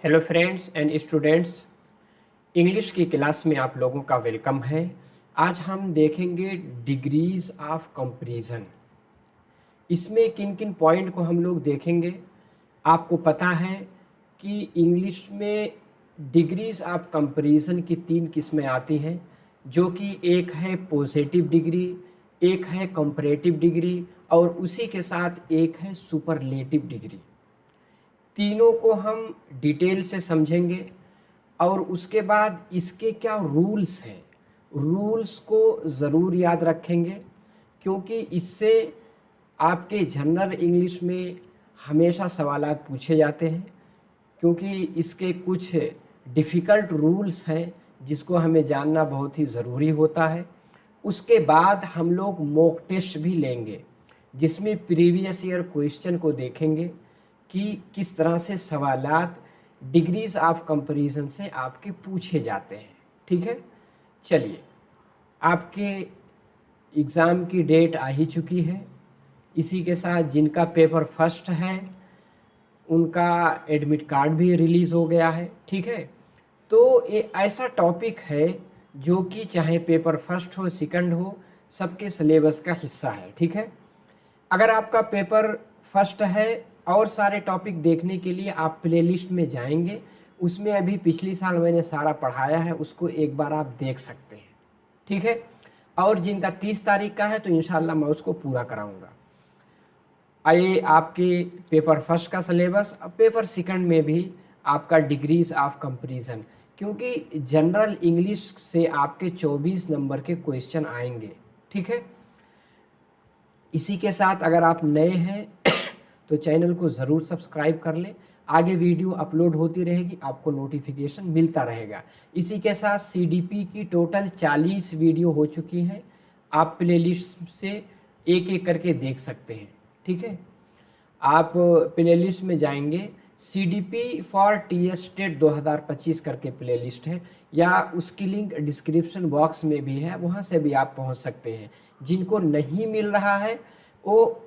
Hello friends and students, English की class में आप लोगों का वेलकम है। आज हम देखेंगे डिग्रीज ऑफ कंपैरिजन। इसमें किन किन पॉइंट को हम लोग देखेंगे। आपको पता है कि इंग्लिश में डिग्रीज ऑफ कंपैरिजन की तीन किस्में आती हैं, जो कि एक है पॉजिटिव डिग्री, एक है कंपैरेटिव डिग्री और उसी के साथ एक है सुपरलेटिव डिग्री। तीनों को हम डिटेल से समझेंगे और उसके बाद इसके क्या रूल्स हैं, रूल्स को ज़रूर याद रखेंगे, क्योंकि इससे आपके जनरल इंग्लिश में हमेशा सवालात पूछे जाते हैं। क्योंकि इसके कुछ डिफ़िकल्ट रूल्स हैं जिसको हमें जानना बहुत ही ज़रूरी होता है। उसके बाद हम लोग मॉक टेस्ट भी लेंगे, जिसमें प्रीवियस ईयर क्वेश्चन को देखेंगे कि किस तरह से सवालात डिग्रीज ऑफ कंपैरिजन से आपके पूछे जाते हैं। ठीक है, चलिए, आपके एग्ज़ाम की डेट आ ही चुकी है। इसी के साथ जिनका पेपर फर्स्ट है उनका एडमिट कार्ड भी रिलीज़ हो गया है। ठीक है, तो ये ऐसा टॉपिक है जो कि चाहे पेपर फर्स्ट हो सेकंड हो, सबके सिलेबस का हिस्सा है। ठीक है, अगर आपका पेपर फर्स्ट है और सारे टॉपिक देखने के लिए आप प्लेलिस्ट में जाएंगे, उसमें अभी पिछली साल मैंने सारा पढ़ाया है, उसको एक बार आप देख सकते हैं। ठीक है, और जिनका 30 तारीख का है तो इंशाल्लाह मैं उसको पूरा कराऊंगा। आइए, आपके पेपर फर्स्ट का सिलेबस, अब पेपर सेकंड में भी आपका डिग्रीज ऑफ कंपैरिजन, क्योंकि जनरल इंग्लिश से आपके 24 नंबर के क्वेश्चन आएंगे। ठीक है, इसी के साथ अगर आप नए हैं तो चैनल को ज़रूर सब्सक्राइब कर लें। आगे वीडियो अपलोड होती रहेगी, आपको नोटिफिकेशन मिलता रहेगा। इसी के साथ सीडीपी की टोटल 40 वीडियो हो चुकी हैं, आप प्लेलिस्ट से एक एक करके देख सकते हैं। ठीक है, आप प्लेलिस्ट में जाएंगे, सीडीपी फॉर टीएस टेट 2025 करके प्लेलिस्ट है, या उसकी लिंक डिस्क्रिप्शन बॉक्स में भी है, वहाँ से भी आप पहुँच सकते हैं। जिनको नहीं मिल रहा है वो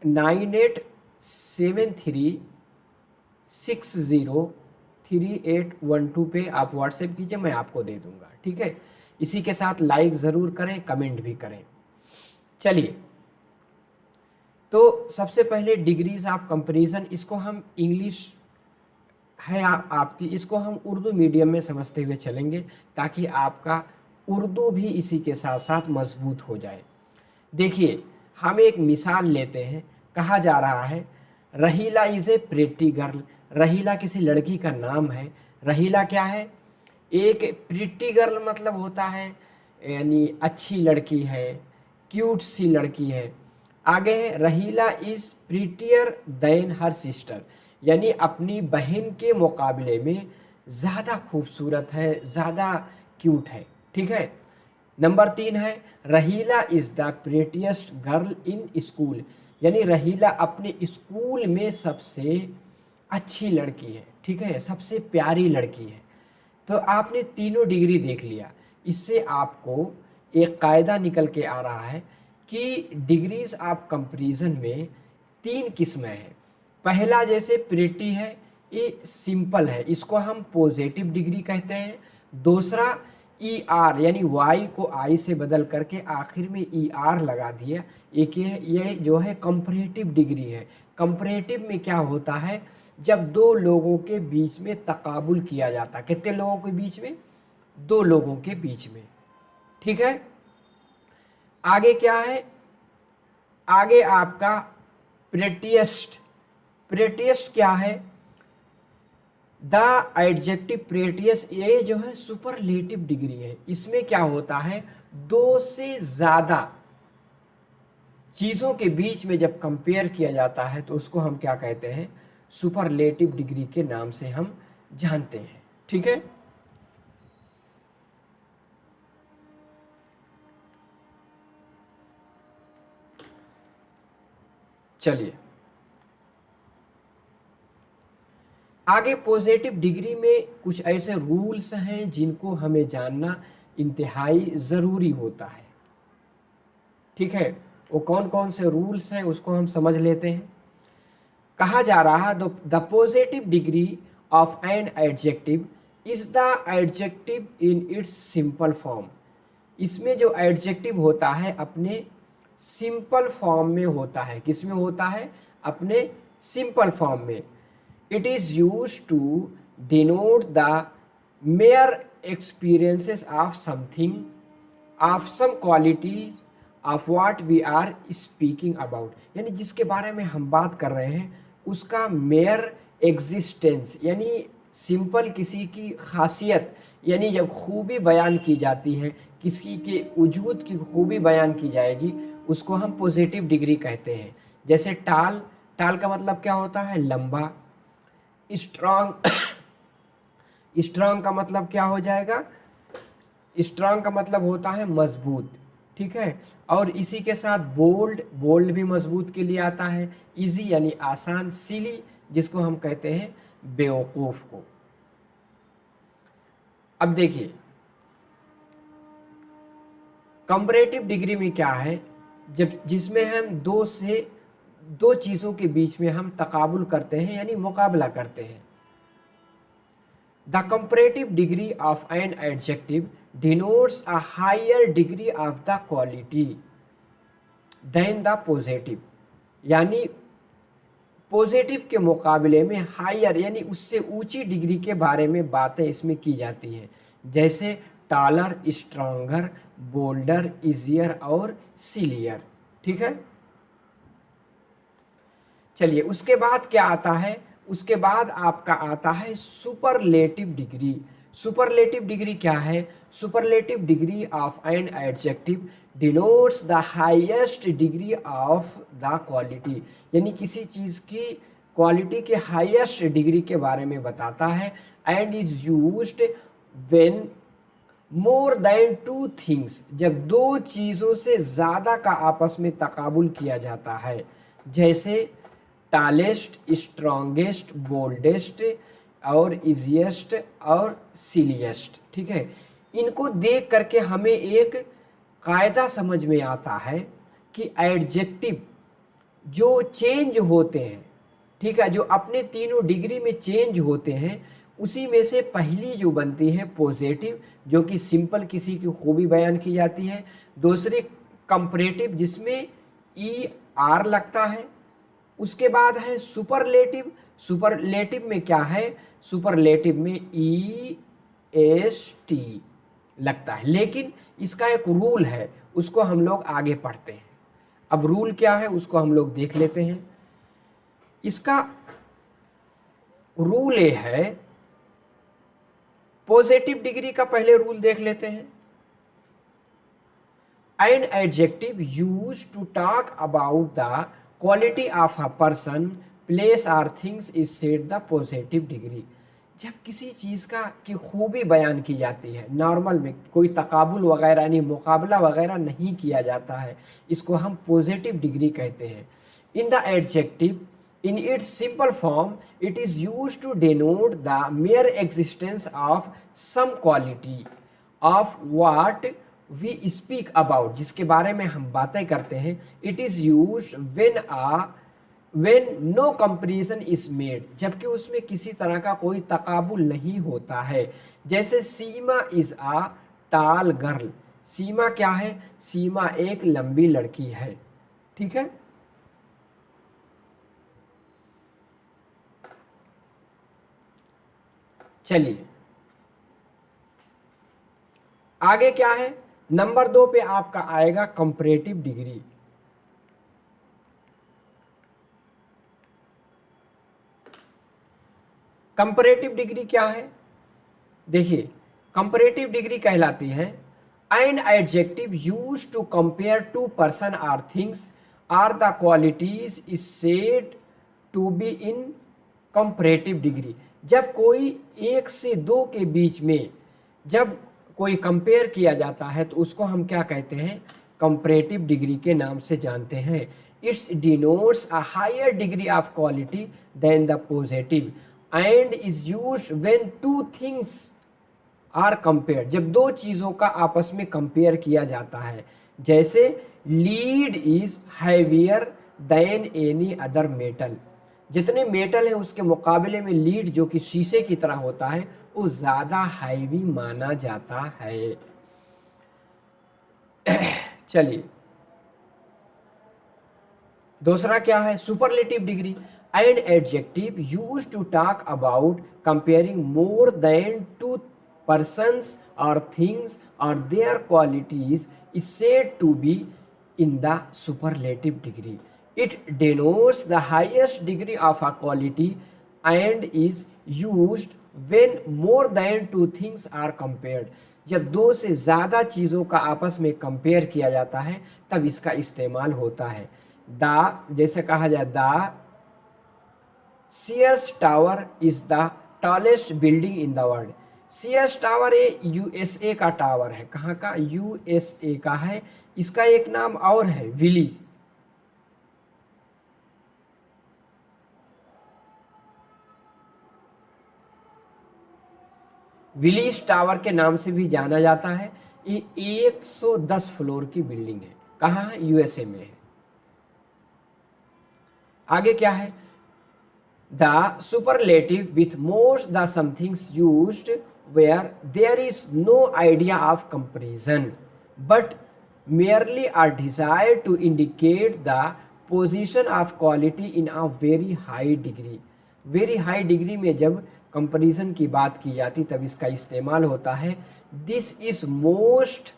9873603812 पे आप व्हाट्सएप कीजिए, मैं आपको दे दूंगा। ठीक है, इसी के साथ लाइक ज़रूर करें, कमेंट भी करें। चलिए, तो सबसे पहले डिग्रीज ऑफ कंपैरिजन, इसको हम इंग्लिश है आपकी, इसको हम उर्दू मीडियम में समझते हुए चलेंगे, ताकि आपका उर्दू भी इसी के साथ साथ मजबूत हो जाए। देखिए, हम एक मिसाल लेते हैं। कहा जा रहा है Raheela is a pretty girl. रहीला किसी लड़की का नाम है। रहीला क्या है? एक प्रिटी गर्ल मतलब होता है यानी अच्छी लड़की है, क्यूट सी लड़की है। आगे है Raheela is prettier than her sister, यानी अपनी बहन के मुकाबले में ज़्यादा खूबसूरत है, ज़्यादा क्यूट है। ठीक है, नंबर 3 है Raheela is the prettiest girl in school, यानी रहीला अपने स्कूल में सबसे अच्छी लड़की है। ठीक है, सबसे प्यारी लड़की है। तो आपने तीनों डिग्री देख लिया। इससे आपको एक कायदा निकल के आ रहा है कि डिग्रीज ऑफ कंपैरिजन में तीन किस्में हैं। पहला जैसे प्रेटी है, ये सिंपल है, इसको हम पॉजिटिव डिग्री कहते हैं। दूसरा ई आर, यानी वाई को आई से बदल करके आखिर में ई आर लगा दिया, एक ये जो है कंपैरेटिव डिग्री है। कंपैरेटिव में क्या होता है, जब दो लोगों के बीच में तकाबुल किया जाता है। कितने लोगों के बीच में? दो लोगों के बीच में। ठीक है, आगे क्या है? आगे आपका प्रेटिएस्ट। प्रेटिएस्ट क्या है? द एडजेक्टिव प्रेटियस, ये जो है सुपरलेटिव डिग्री है। इसमें क्या होता है, दो से ज़्यादा चीज़ों के बीच में जब कंपेयर किया जाता है तो उसको हम क्या कहते हैं? सुपरलेटिव डिग्री के नाम से हम जानते हैं। ठीक है, चलिए आगे। पॉजिटिव डिग्री में कुछ ऐसे रूल्स हैं जिनको हमें जानना इंतहाई ज़रूरी होता है। ठीक है, वो कौन कौन से रूल्स हैं उसको हम समझ लेते हैं। कहा जा रहा है the positive degree of an adjective is the adjective in its simple form। इसमें जो एडजेक्टिव होता है अपने सिंपल फॉर्म में होता है। किस में होता है? अपने सिंपल फॉर्म में। It is use to denote the mere experiences of something, of some quality of what we are speaking about, यानी जिसके बारे में हम बात कर रहे हैं उसका मेयर एग्जिस्टेंस, यानी सिंपल किसी की खासियत, यानी जब खूबी बयान की जाती है, किसी के वजूद की खूबी बयान की जाएगी, उसको हम पॉजिटिव डिग्री कहते हैं। जैसे टाल, टाल का मतलब क्या होता है? लंबा। स्ट्रांग, स्ट्रांग का मतलब क्या हो जाएगा? स्ट्रांग का मतलब होता है मजबूत, ठीक है। और इसी के साथ बोल्ड, बोल्ड भी मजबूत के लिए आता है। इजी यानी आसान। सिली जिसको हम कहते हैं बेवकूफ को। अब देखिए कंपैरेटिव डिग्री में क्या है, जब जिसमें हम दो चीजों के बीच में हम तकाबुल करते हैं, यानी मुकाबला करते हैं। The comparative degree of an adjective denotes a higher degree of the quality than the positive, यानी पॉजिटिव के मुकाबले में हायर यानी उससे ऊंची डिग्री के बारे में बातें इसमें की जाती हैं। जैसे टालर, स्ट्रॉन्गर, बोल्डर, इजियर और सिलियर, ठीक है। चलिए उसके बाद क्या आता है? उसके बाद आपका आता है सुपरलेटिव डिग्री। सुपरलेटिव डिग्री क्या है? Superlative degree of an adjective denotes the highest degree of the quality, यानी किसी चीज की क्वालिटी के हाईएस्ट डिग्री के बारे में बताता है। And is used when more than two things, जब दो चीजों से ज्यादा का आपस में तकाबुल किया जाता है। जैसे टालेस्ट, स्ट्रॉन्गेस्ट, बोल्डेस्ट और इजिएस्ट और सिलिएस्ट, ठीक है। इनको देख करके हमें एक कायदा समझ में आता है कि एडजेक्टिव जो चेंज होते हैं, ठीक है, जो अपने तीनों डिग्री में चेंज होते हैं, उसी में से पहली जो बनती है पॉजिटिव, जो कि सिंपल किसी की खूबी बयान की जाती है। दूसरी कंपैरेटिव जिसमें ई आर लगता है। उसके बाद है सुपरलेटिव। सुपरलेटिव में क्या है? सुपरलेटिव में ई एस टी लगता है, लेकिन इसका एक रूल है, उसको हम लोग आगे पढ़ते हैं। अब रूल क्या है उसको हम लोग देख लेते हैं। इसका रूल ये है, पॉजिटिव डिग्री का पहले रूल देख लेते हैं। An adjective use to talk about the quality of a person, place और things is said the positive degree. जब किसी चीज की खूबी बयान की जाती है, नॉर्मल में कोई तकाबुल वगैरह यानी मुकाबला वगैरह नहीं किया जाता है, इसको हम पॉजिटिव डिग्री कहते हैं। In the adjective in its simple form it is used to denote the mere existence of some quality of what we speak about, जिसके बारे में हम बातें करते हैं। it is used when no comparison is made, जबकि उसमें किसी तरह का कोई तकाबुल नहीं होता है। जैसे सीमा इज a tall girl, सीमा क्या है? सीमा एक लंबी लड़की है, ठीक है। चलिए आगे क्या है? नंबर 2 पे आपका आएगा कंपैरेटिव डिग्री। कंपैरेटिव डिग्री क्या है? देखिए कंपैरेटिव डिग्री कहलाती है an adjective use to compare two person or things or the qualities is said to be in comparative degree. जब कोई एक से दो के बीच में जब कोई कंपेयर किया जाता है तो उसको हम क्या कहते हैं? कंपैरेटिव डिग्री के नाम से जानते हैं। It's denotes a higher degree of quality than the positive and is used when two things are compare, जब दो चीजों का आपस में कंपेयर किया जाता है। जैसे lead is heavier than any other metal, जितने मेटल है उसके मुकाबले में लीड जो कि शीशे की तरह होता है वो ज़्यादा हैवी माना जाता है। चलिए दूसरा क्या है, superlative degree, an adjective use to talk about comparing more than two persons or things or their qualities is said to be in the superlative degree. It denotes the highest degree of a quality and is used when more than two things are compared. जब दो से ज़्यादा चीज़ों का आपस में compare किया जाता है तब इसका इस्तेमाल होता है। जैसे कहा जाए the Sears Tower is the tallest building in the world. Sears Tower ये यूएसए का टावर है। कहाँ का? यूएसए का है। इसका एक नाम और है विलीज। विलीज टावर के नाम से भी जाना जाता है। ये 110 फ्लोर की बिल्डिंग है। कहाँ है? यूएसए में है। आगे क्या है? The superlative with most the somethings used where there is no idea of comparison but merely a desire to indicate the position of quality in a very high degree. Very high degree में जब comparison की बात की जाती तब इसका इस्तेमाल होता है। दिस इज मोस्ट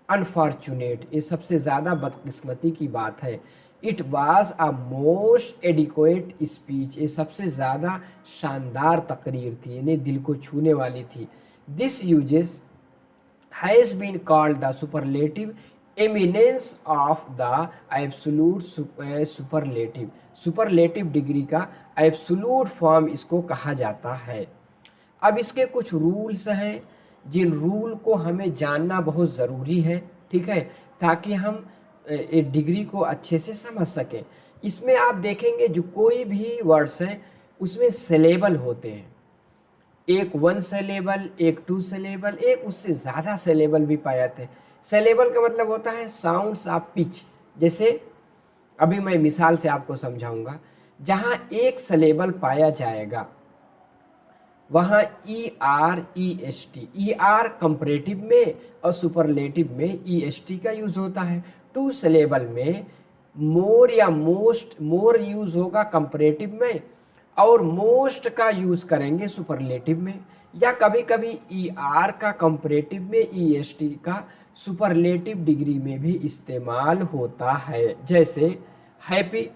अनफॉर्चुनेट, ये सबसे ज़्यादा बदकिस्मती की बात है। It was a most adequate speech, ये सबसे ज़्यादा शानदार तकरीर थी, इन्हें दिल को छूने वाली थी। This usages has been called the superlative eminence of the absolute superlative. Superlative degree का एब्सोल्यूट फॉर्म इसको कहा जाता है। अब इसके कुछ रूल्स हैं जिन रूल को हमें जानना बहुत ज़रूरी है, ठीक है, ताकि हम एक डिग्री को अच्छे से समझ सकें। इसमें आप देखेंगे जो कोई भी वर्ड्स हैं उसमें सिलेबल होते हैं। एक 1 सिलेबल, एक 2 सिलेबल, एक उससे ज़्यादा सिलेबल भी पाए जाते हैं। सिलेबल का मतलब होता है साउंड्स ऑफ पिच। जैसे अभी मैं मिसाल से आपको समझाऊंगा। जहाँ एक सिलेबल पाया जाएगा वहाँ ER EST, ER कंपैरेटिव में और सुपरलेटिव में EST का यूज़ होता है। 2 सिलेबल में मोर या मोस्ट, मोर यूज़ होगा कंपैरेटिव में और मोस्ट का यूज़ करेंगे सुपरलेटिव में, या कभी कभी ER का कंपैरेटिव में EST का सुपरलेटिव डिग्री में भी इस्तेमाल होता है। जैसे हैप्पी,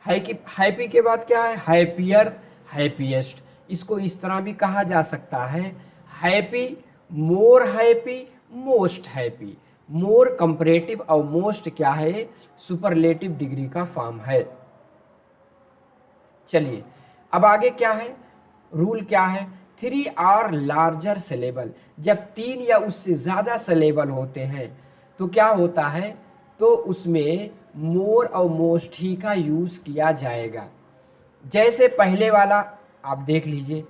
हैप्पी के बाद क्या है? Happier, happiest. इसको इस तरह भी कहा जा सकता है, happy, more happy, most happy. More comparative और मोस्ट क्या है? सुपरलेटिव डिग्री का फॉर्म है। चलिए अब आगे क्या है, रूल क्या है? 3 और लार्जर सिलेबल। जब 3 या उससे ज़्यादा सिलेबल होते हैं तो क्या होता है? तो उसमें मोर और मोस्ट ही का यूज़ किया जाएगा। जैसे पहले वाला आप देख लीजिए,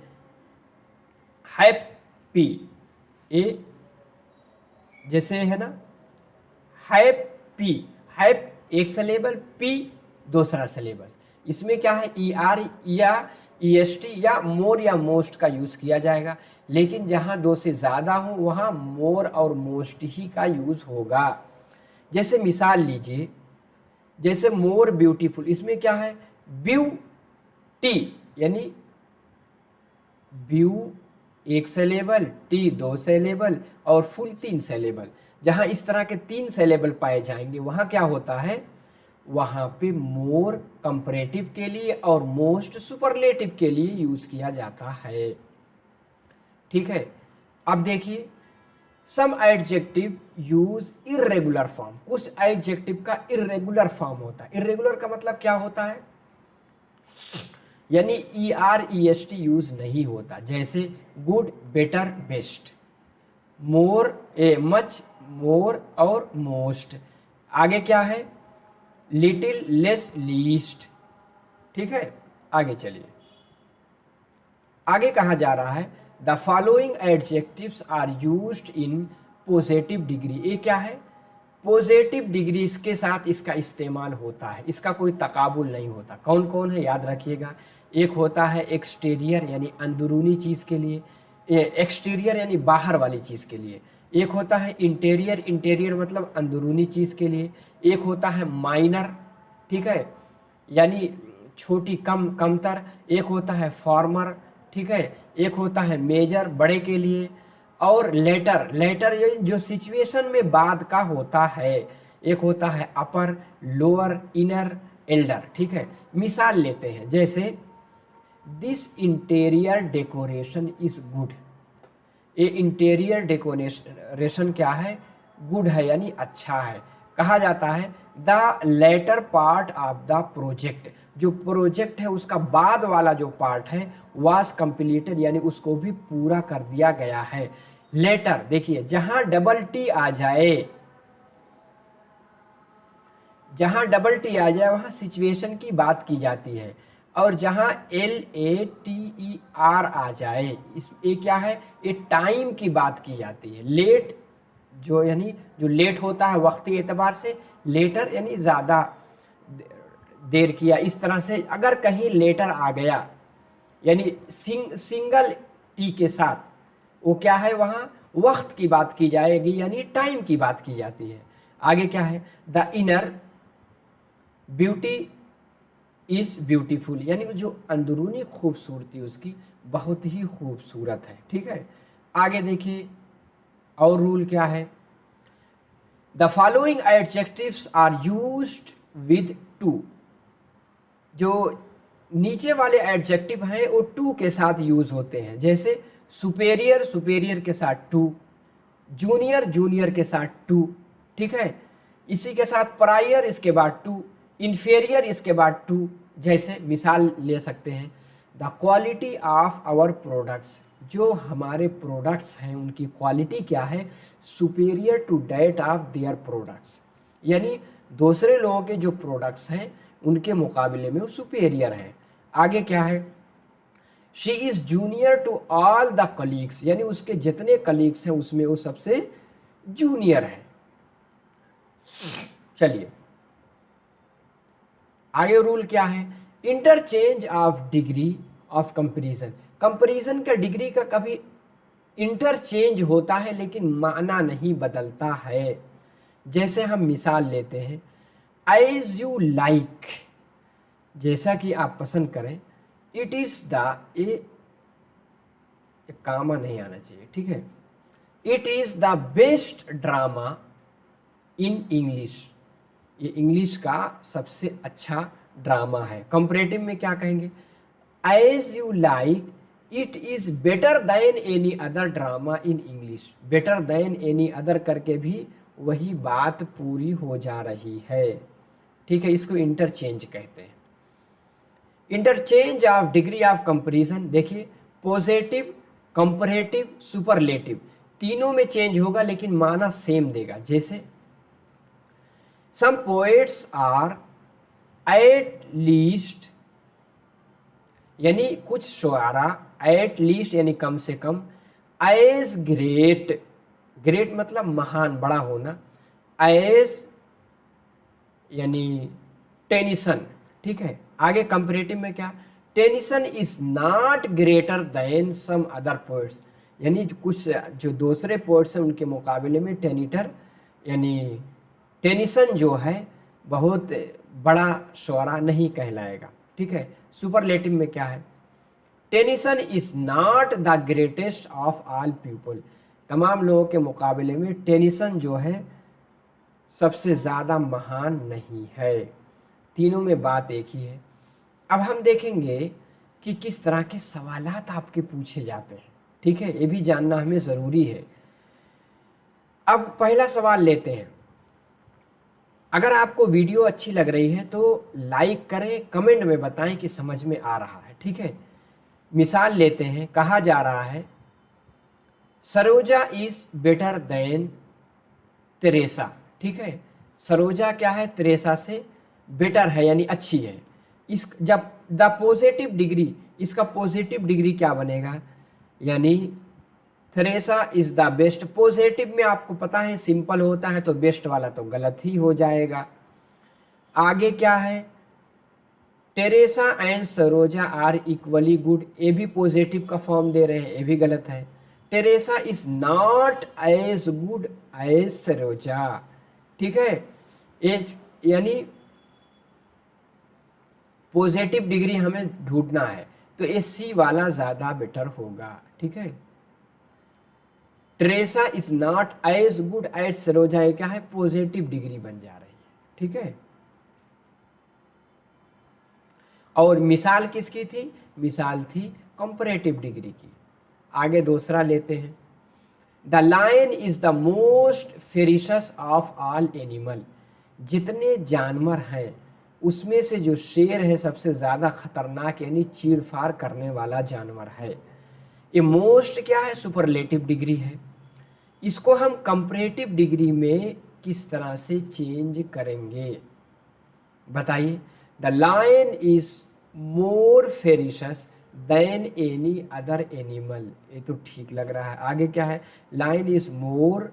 हैप्पी, ए जैसे है ना, हैप्पी, हैप एक सिलेबल, पी दूसरा सिलेबल। इसमें क्या है? ER या EST या मोर या मोस्ट का यूज़ किया जाएगा। लेकिन जहाँ 2 से ज़्यादा हो वहाँ मोर और मोस्ट ही का यूज़ होगा। जैसे मिसाल लीजिए, जैसे मोर ब्यूटीफुल, इसमें क्या है? ब्यूटी यानी ब्यू एक सिलेबल, टी 2 सिलेबल और फुल 3 सिलेबल। जहाँ इस तरह के 3 सिलेबल पाए जाएंगे वहाँ क्या होता है? वहाँ पे मोर कंपैरेटिव के लिए और मोस्ट सुपरलेटिव के लिए यूज़ किया जाता है। ठीक है, अब देखिए, सम एडजेक्टिव यूज इर्रेगुलर फॉर्म। कुछ एडजेक्टिव का इर्रेगुलर फॉर्म होता है। इर्रेगुलर का मतलब क्या होता है? यानी ER EST यूज नहीं होता। जैसे good, better, best, more, much, more और मोस्ट। आगे क्या है? Little, less, least. ठीक है, आगे चलिए, आगे कहा जा रहा है the following adjectives are used in positive degree. ये क्या है? पॉजिटिव डिग्री के साथ इसका इस्तेमाल होता है, इसका कोई तकाबुल नहीं होता। कौन कौन है याद रखिएगा, एक होता है एक्सटीरियर यानी अंदरूनी चीज़ के लिए, एक्सटीरियर यानी बाहर वाली चीज़ के लिए, एक होता है इंटीरियर, इंटीरियर मतलब अंदरूनी चीज़ के लिए, एक होता है माइनर, ठीक है, यानी छोटी कमतर, एक होता है फॉर्मर, ठीक है, एक होता है मेजर बड़े के लिए, और लेटर, लेटर ये जो सिचुएशन में बाद का होता है, एक होता है अपर, लोअर, इनर, एल्डर, ठीक है। मिसाल लेते हैं, जैसे this interior decoration is good, ये इंटीरियर डेकोरेशन क्या है, गुड है यानी अच्छा है। कहा जाता है the latter part of the project, जो प्रोजेक्ट है उसका बाद वाला जो पार्ट है वाज कंप्लीटेड यानी उसको भी पूरा कर दिया गया है। लेटर देखिए, जहां डबल टी आ जाए, जहां डबल टी आ जाए वहां सिचुएशन की बात की जाती है, और जहां LATER आ जाए इस ये क्या है, ये टाइम की बात की जाती है। लेट जो यानी जो लेट होता है वक्ती एतबार से, लेटर यानी ज़्यादा देर किया, इस तरह से अगर कहीं लेटर आ गया यानी सिंगल टी के साथ, वो क्या है, वहाँ वक्त की बात की जाएगी यानी टाइम की बात की जाती है। आगे क्या है, the inner beauty is beautiful, यानी जो अंदरूनी खूबसूरती उसकी बहुत ही खूबसूरत है, ठीक है। आगे देखिए और रूल क्या है, the following adjectives are used with to, जो नीचे वाले एडजेक्टिव हैं वो टू के साथ यूज होते हैं, जैसे सुपेरियर, सुपेरियर के साथ टू, जूनियर, जूनियर के साथ टू, ठीक है। इसी के साथ प्रायर, इसके बाद टू, इन्फेरियर, इसके बाद टू। जैसे मिसाल ले सकते हैं, the quality of our products, जो हमारे प्रोडक्ट्स हैं उनकी क्वालिटी क्या है, superior to that of their products, यानी दूसरे लोगों के जो प्रोडक्ट्स हैं उनके मुकाबले में वो सुपेरियर है। आगे क्या है, she is junior to all the colleagues, यानी उसके जितने कलीग्स हैं उसमें वो सबसे जूनियर है। चलिए आगे रूल क्या है, interchange of degree of comparison, comparison का डिग्री का कभी इंटरचेंज होता है लेकिन माना नहीं बदलता है। जैसे हम मिसाल लेते हैं, एज यू लाइक, जैसा कि आप पसंद करें, it is the a comma नहीं आना चाहिए, ठीक है, it is the best drama in English, ये इंग्लिश का सबसे अच्छा ड्रामा है। कंपैरेटिव में क्या कहेंगे, As You Like It is better than any other drama in English, better than any other करके भी वही बात पूरी हो जा रही है, ठीक है। इसको इंटरचेंज कहते हैं। Interchange of degree of comparison, देखिए पॉजिटिव, कंपैरेटिव, सुपरलेटिव तीनों में चेंज होगा लेकिन माना सेम देगा। जैसे सम पोएट्स आर एट लीस्ट, यानी कुछ शुआरा, एट लीस्ट यानी कम से कम, एज ग्रेट, ग्रेट मतलब महान बड़ा होना, एज यानी टेनिसन, ठीक है। आगे कंपैरेटिव में क्या, Tennyson is not greater than some other poets, यानी कुछ जो दूसरे पोएट्स हैं उनके मुकाबले में टेनिटर यानी टेनिसन जो है बहुत बड़ा शुआरा नहीं कहलाएगा, ठीक है। सुपरलेटिव में क्या है, Tennyson is not the greatest of all people, तमाम लोगों के मुकाबले में टेनिसन जो है सबसे ज़्यादा महान नहीं है। तीनों में बात एक ही है। अब हम देखेंगे कि किस तरह के सवालात आपके पूछे जाते हैं, ठीक है, ये भी जानना हमें ज़रूरी है। अब पहला सवाल लेते हैं। अगर आपको वीडियो अच्छी लग रही है तो लाइक करें, कमेंट में बताएं कि समझ में आ रहा है, ठीक है। मिसाल लेते हैं, कहा जा रहा है Saroja is better than Teresa, ठीक है। सरोजा क्या है, तेरेसा से बेटर है यानी अच्छी है। इस जब द पॉजिटिव डिग्री, इसका पॉजिटिव डिग्री क्या बनेगा, यानी Theresa is the best. Positive में आपको पता है सिंपल होता है तो बेस्ट वाला तो गलत ही हो जाएगा। आगे क्या है, Teresa and Saroja are equally good, ये भी पॉजिटिव का फॉर्म दे रहे हैं, ये भी गलत है। Teresa is not as good as Saroja, ठीक है। ये यानी पॉजिटिव डिग्री हमें ढूंढना है तो ये सी वाला ज्यादा बेटर होगा, ठीक है। Teresa is not as good as Saroja, ये क्या है, पॉजिटिव डिग्री बन जा रही है, ठीक है। और मिसाल किसकी थी, मिसाल थी कंपैरेटिव डिग्री की। आगे दूसरा लेते हैं, the lion is the most ferocious of all animal, जितने जानवर हैं उसमें से जो शेर है सबसे ज्यादा खतरनाक यानी चीड़फाड़ करने वाला जानवर है। ये मोस्ट क्या है, सुपरलेटिव डिग्री है। इसको हम कंपैरेटिव डिग्री में किस तरह से चेंज करेंगे बताइए। The lion is more ferocious than any other animal, ये तो ठीक लग रहा है। आगे क्या है, lion is more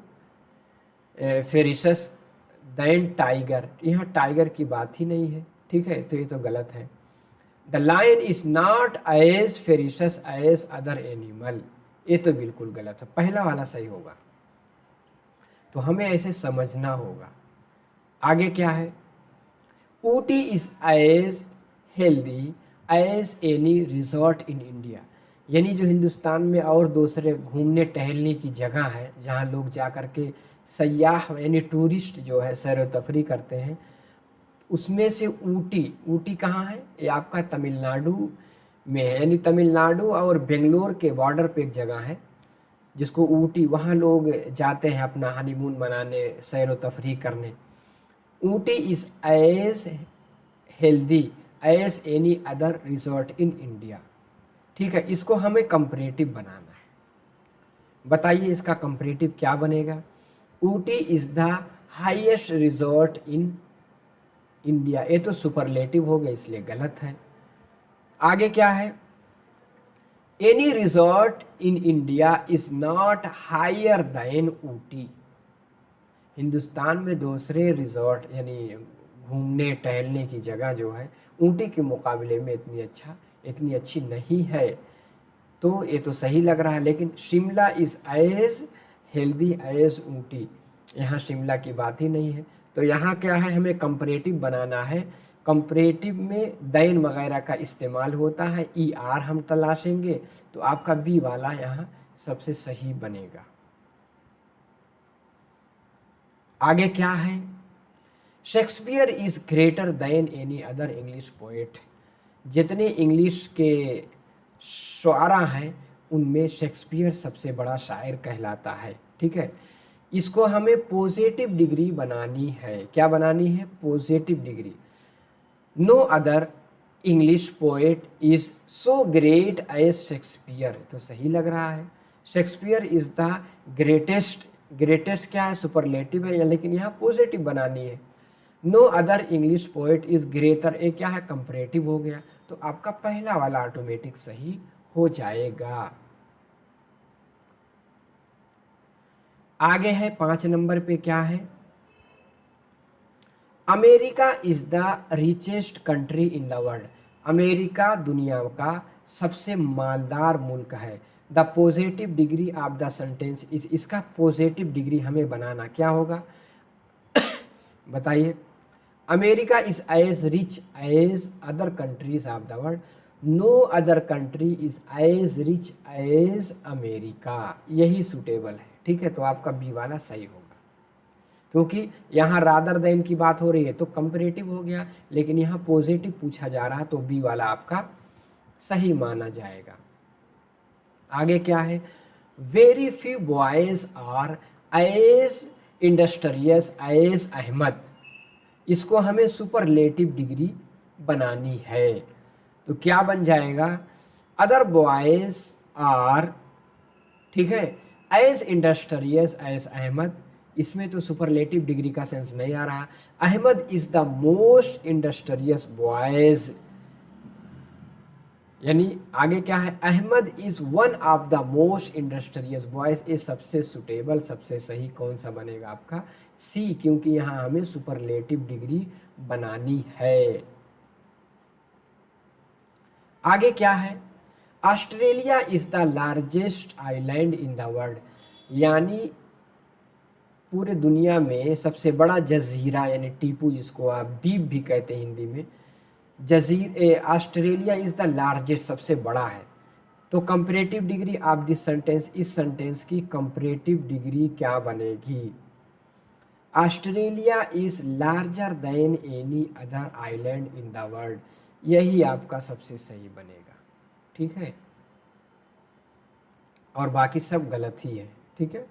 ferocious than tiger, यहाँ टाइगर की बात ही नहीं है, ठीक है, तो ये तो गलत है। The lion is not as ferocious as other animal, ये तो बिल्कुल गलत है, पहला वाला सही होगा। तो हमें ऐसे समझना होगा। आगे क्या है, Ooty is as healthy as any resort in India, यानी जो हिंदुस्तान में और दूसरे घूमने टहलने की जगह है जहाँ लोग जा कर के सयाह यानी टूरिस्ट जो है सैर व तफरी करते हैं, उसमें से ऊटी, ऊटी कहाँ है, ये आपका तमिलनाडु में है, यानी तमिलनाडु और बेंगलोर के बॉर्डर पे एक जगह है जिसको ऊटी, वहाँ लोग जाते हैं अपना हनीमून मनाने, सैर व तफरी करने। Ooty is as healthy as any other resort in India, ठीक है। इसको हमें कंपैरेटिव बनाना है, बताइए इसका कंपैरेटिव क्या बनेगा। Ooty is the highest resort in India, ये तो सुपरलेटिव हो गया इसलिए गलत है। आगे क्या है, any resort in India is not higher than Ooty, Hindustan में दूसरे रिजॉर्ट यानी घूमने टहलने की जगह जो है ऊटी के मुकाबले में इतनी अच्छी नहीं है, तो ये तो सही लग रहा है। लेकिन Shimla is as healthy as Ooty, यहाँ शिमला की बात ही नहीं है। तो यहाँ क्या है, हमें कंपैरेटिव बनाना है। कंपैरेटिव में दैन वगैरह का इस्तेमाल होता है, ई आर हम तलाशेंगे, तो आपका बी वाला यहाँ सबसे सही बनेगा। आगे क्या है, Shakespeare is greater than any other English poet, जितने इंग्लिश के शुआरा हैं उनमें शेक्सपियर सबसे बड़ा शायर कहलाता है, ठीक है। इसको हमें पॉजिटिव डिग्री बनानी है, क्या बनानी है, positive degree. No other English poet is so great as Shakespeare, तो सही लग रहा है। Shakespeare is the greatest, greatest क्या है, सुपरलेटिव है, लेकिन यहाँ पॉजिटिव बनानी है। No other English poet is greater, ये क्या है, कंपैरेटिव हो गया, तो आपका पहला वाला ऑटोमेटिक सही हो जाएगा। आगे है 5 नंबर पे क्या है, America is the richest country in the world, America दुनिया का सबसे मालदार मुल्क है। The positive degree of the sentence is, इसका पॉजिटिव डिग्री हमें बनाना क्या होगा बताइए। America is as rich as other countries of the world, no other country is as rich as America, यही सूटेबल है, ठीक है। तो आपका बी वाला सही होगा, क्योंकि यहाँ रादर देन की बात हो रही है तो कंपैरेटिव हो गया, लेकिन यहाँ पॉजिटिव पूछा जा रहा है तो बी वाला आपका सही माना जाएगा। आगे क्या है, very few boys are as industrious as Ahmad, इसको हमें सुपरलेटिव डिग्री बनानी है, तो क्या बन जाएगा, अदर बॉयज आर, ठीक है, एज इंडस्ट्रियस एज अहमद, इसमें तो सुपरलेटिव डिग्री का सेंस नहीं आ रहा। Ahmad is the most industrious boys, यानी आगे क्या है, Ahmad is one of the most industrious boys, ये सबसे सुटेबल सबसे सही कौन सा बनेगा आपका, सी, क्योंकि यहाँ हमें सुपरलेटिव डिग्री बनानी है। आगे क्या है, Australia is the largest island in the world, यानी पूरे दुनिया में सबसे बड़ा जजीरा यानी टीपू जिसको आप द्वीप भी कहते हैं हिंदी में, ऑस्ट्रेलिया इज द लार्जेस्ट सबसे बड़ा है। तो comparative degree of this sentence, इस सेंटेंस की कंपैरेटिव डिग्री क्या बनेगी, Australia is larger than any other island in the world, यही आपका सबसे सही बनेगा। ठीक है, और बाकी सब गलत ही है। ठीक है,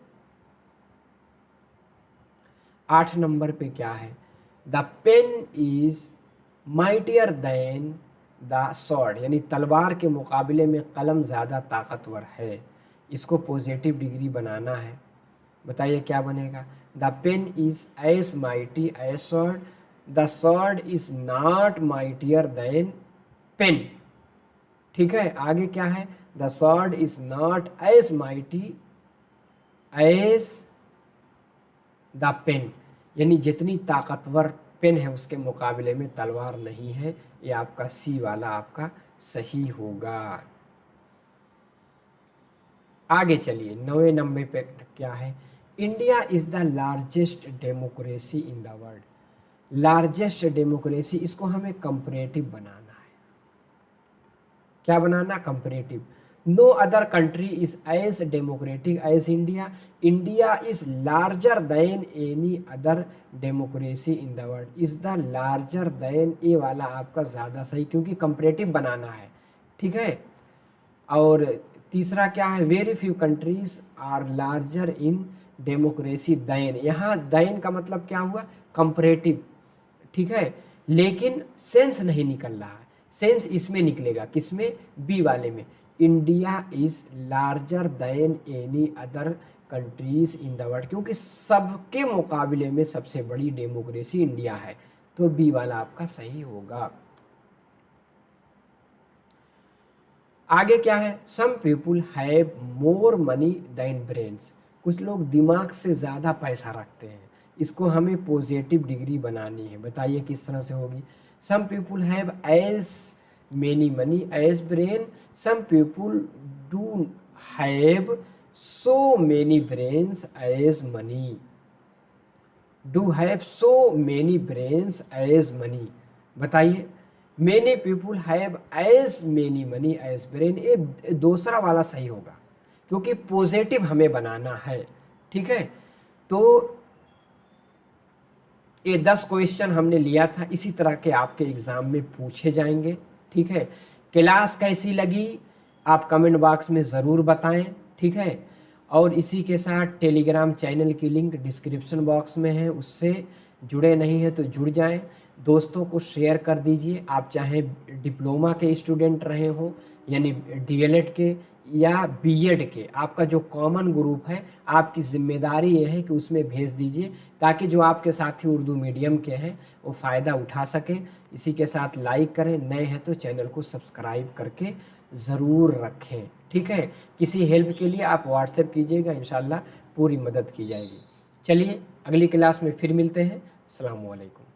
8 नंबर पे क्या है, the pen is mightier than the sword, यानी तलवार के मुकाबले में कलम ज़्यादा ताकतवर है, इसको पॉजिटिव डिग्री बनाना है। बताइए क्या बनेगा, the pen is as mighty as sword, the sword is not mightier than pen. ठीक है, आगे क्या है, the sword is not as mighty as the pen, यानी जितनी ताकतवर पेन है उसके मुकाबले में तलवार नहीं है, ये आपका सी वाला आपका सही होगा। आगे चलिए 9 नंबर पे क्या है, India is the largest democracy in the world, largest democracy, इसको हमें कंपैरेटिव बनाना है। क्या बनाना, comparative. No other country is as democratic as India, India is larger than any other democracy in the world, is the larger than, ये वाला आपका ज़्यादा सही क्योंकि कंपैरेटिव बनाना है। ठीक है, और तीसरा क्या है, very few countries are larger in democracy than, यहाँ देन का मतलब क्या हुआ, कंपैरेटिव। ठीक है, लेकिन सेंस नहीं निकल रहा है, सेंस इसमें निकलेगा, किसमें, बी वाले में, India is larger than any other countries in the world, क्योंकि सबके मुकाबले में सबसे बड़ी डेमोक्रेसी इंडिया है, तो बी वाला आपका सही होगा। आगे क्या है, some people have more money than brains, कुछ लोग दिमाग से ज़्यादा पैसा रखते हैं, इसको हमें पॉजिटिव डिग्री बनानी है। बताइए किस तरह से होगी, some people have as many money as brain, some people do have so many brains as money, do have so many brains as money. बताइए, many people have as many money as brain, ये दूसरा वाला सही होगा क्योंकि positive हमें बनाना है। ठीक है, तो ये 10 क्वेश्चन हमने लिया था, इसी तरह के आपके एग्जाम में पूछे जाएंगे। ठीक है, क्लास कैसी लगी आप कमेंट बॉक्स में ज़रूर बताएं। ठीक है, और इसी के साथ टेलीग्राम चैनल की लिंक डिस्क्रिप्शन बॉक्स में है, उससे जुड़े नहीं हैं तो जुड़ जाएं, दोस्तों को शेयर कर दीजिए। आप चाहे डिप्लोमा के स्टूडेंट रहे हो यानी डीएलएड के या बीएड के, आपका जो कॉमन ग्रुप है आपकी जिम्मेदारी ये है कि उसमें भेज दीजिए ताकि जो आपके साथी उर्दू मीडियम के हैं वो फ़ायदा उठा सकें। इसी के साथ लाइक करें, नए हैं तो चैनल को सब्सक्राइब करके ज़रूर रखें। ठीक है, किसी हेल्प के लिए आप व्हाट्सएप कीजिएगा, इंशाल्लाह पूरी मदद की जाएगी। चलिए अगली क्लास में फिर मिलते हैं। अस्सलाम वालेकुम।